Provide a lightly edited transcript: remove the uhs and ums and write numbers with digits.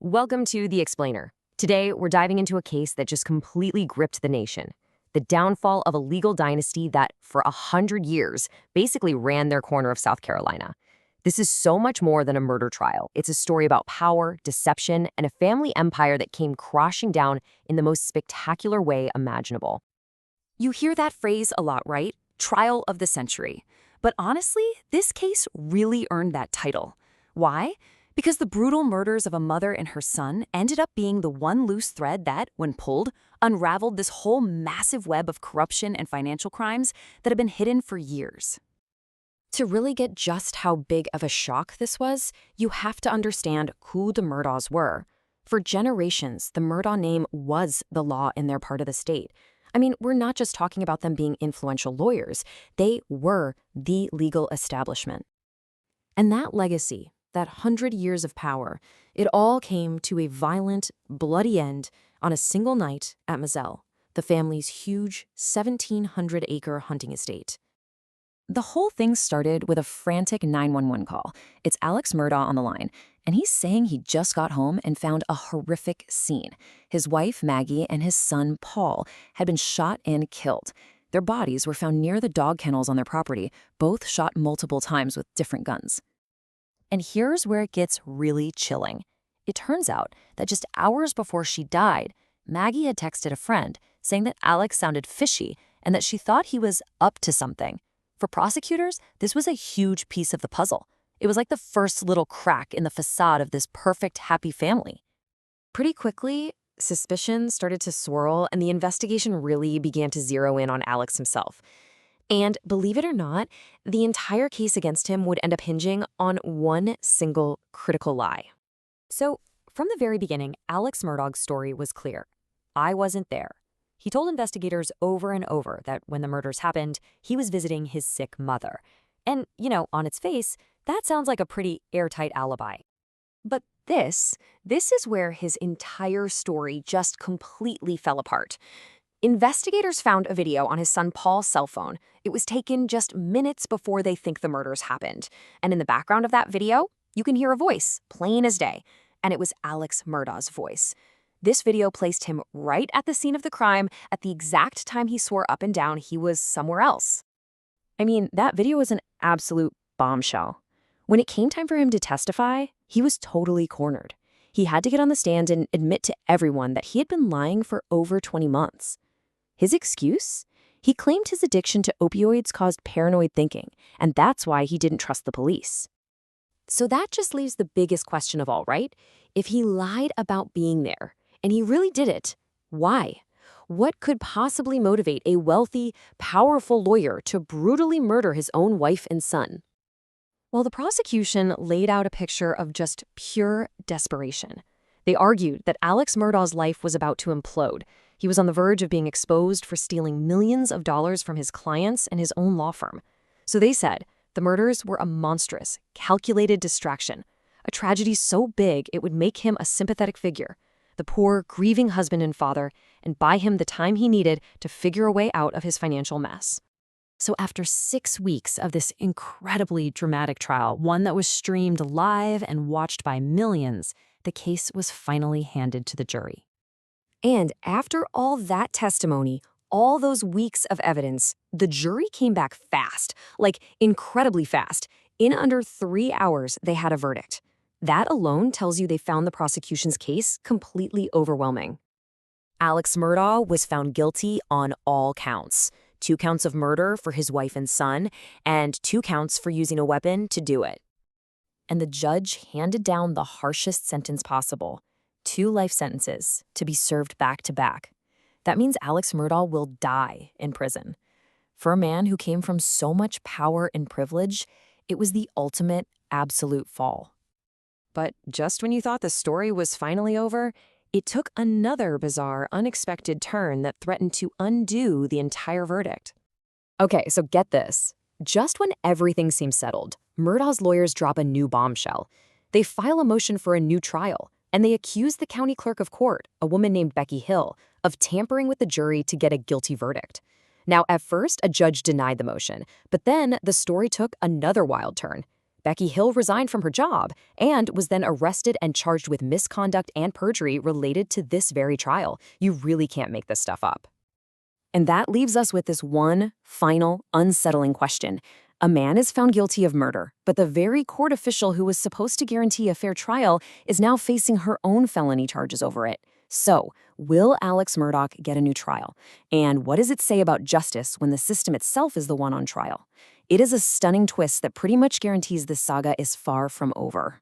Welcome to The Explainer. Today, we're diving into a case that just completely gripped the nation. The downfall of a legal dynasty that, for 100 years, basically ran their corner of South Carolina. This is so much more than a murder trial. It's a story about power, deception, and a family empire that came crashing down in the most spectacular way imaginable. You hear that phrase a lot, right? Trial of the century. But honestly, this case really earned that title. Why? Because the brutal murders of a mother and her son ended up being the one loose thread that, when pulled, unraveled this whole massive web of corruption and financial crimes that had been hidden for years. To really get just how big of a shock this was, you have to understand who the Murdaughs were. For generations, the Murdaugh name was the law in their part of the state. I mean, we're not just talking about them being influential lawyers. They were the legal establishment. And that legacy, that 100 years of power, it all came to a violent, bloody end on a single night at Moselle, the family's huge 1,700-acre hunting estate. The whole thing started with a frantic 911 call. It's Alex Murdaugh on the line, and he's saying he just got home and found a horrific scene. His wife, Maggie, and his son, Paul, had been shot and killed. Their bodies were found near the dog kennels on their property, both shot multiple times with different guns. And here's where it gets really chilling. It turns out that just hours before she died, Maggie had texted a friend saying that Alex sounded fishy and that she thought he was up to something. For prosecutors, this was a huge piece of the puzzle. It was like the first little crack in the facade of this perfect, happy family. Pretty quickly, suspicions started to swirl, and the investigation really began to zero in on Alex himself. And believe it or not, the entire case against him would end up hinging on one single critical lie. So, from the very beginning, Alex Murdaugh's story was clear. I wasn't there. He told investigators over and over that when the murders happened, he was visiting his sick mother. And, on its face, that sounds like a pretty airtight alibi. But this is where his entire story just completely fell apart. Investigators found a video on his son Paul's cell phone. It was taken just minutes before they think the murders happened. And in the background of that video, you can hear a voice, plain as day. And it was Alex Murdaugh's voice. This video placed him right at the scene of the crime at the exact time he swore up and down he was somewhere else. I mean, that video was an absolute bombshell. When it came time for him to testify, he was totally cornered. He had to get on the stand and admit to everyone that he had been lying for over 20 months. His excuse? He claimed his addiction to opioids caused paranoid thinking, and that's why he didn't trust the police. So that just leaves the biggest question of all, right? If he lied about being there, and he really did it, why? What could possibly motivate a wealthy, powerful lawyer to brutally murder his own wife and son? Well, the prosecution laid out a picture of just pure desperation. They argued that Alex Murdaugh's life was about to implode. He was on the verge of being exposed for stealing millions of dollars from his clients and his own law firm. So they said the murders were a monstrous, calculated distraction, a tragedy so big it would make him a sympathetic figure, the poor, grieving husband and father, and buy him the time he needed to figure a way out of his financial mess. So after 6 weeks of this incredibly dramatic trial, one that was streamed live and watched by millions, the case was finally handed to the jury. And after all that testimony, all those weeks of evidence, the jury came back fast, like incredibly fast. In under 3 hours, they had a verdict. That alone tells you they found the prosecution's case completely overwhelming. Alex Murdaugh was found guilty on all counts. 2 counts of murder for his wife and son, and 2 counts for using a weapon to do it. And the judge handed down the harshest sentence possible, 2 life sentences to be served back to back. That means Alex Murdaugh will die in prison. For a man who came from so much power and privilege, it was the ultimate, absolute fall. But just when you thought the story was finally over, it took another bizarre, unexpected turn that threatened to undo the entire verdict. Okay, so get this. Just when everything seems settled, Murdaugh's lawyers drop a new bombshell. They file a motion for a new trial, and they accuse the county clerk of court, a woman named Becky Hill, of tampering with the jury to get a guilty verdict. Now, at first, a judge denied the motion, but then the story took another wild turn. Becky Hill resigned from her job and was then arrested and charged with misconduct and perjury related to this very trial. You really can't make this stuff up. And that leaves us with this one final, unsettling question. A man is found guilty of murder, but the very court official who was supposed to guarantee a fair trial is now facing her own felony charges over it. So, will Alex Murdaugh get a new trial? And what does it say about justice when the system itself is the one on trial? It is a stunning twist that pretty much guarantees this saga is far from over.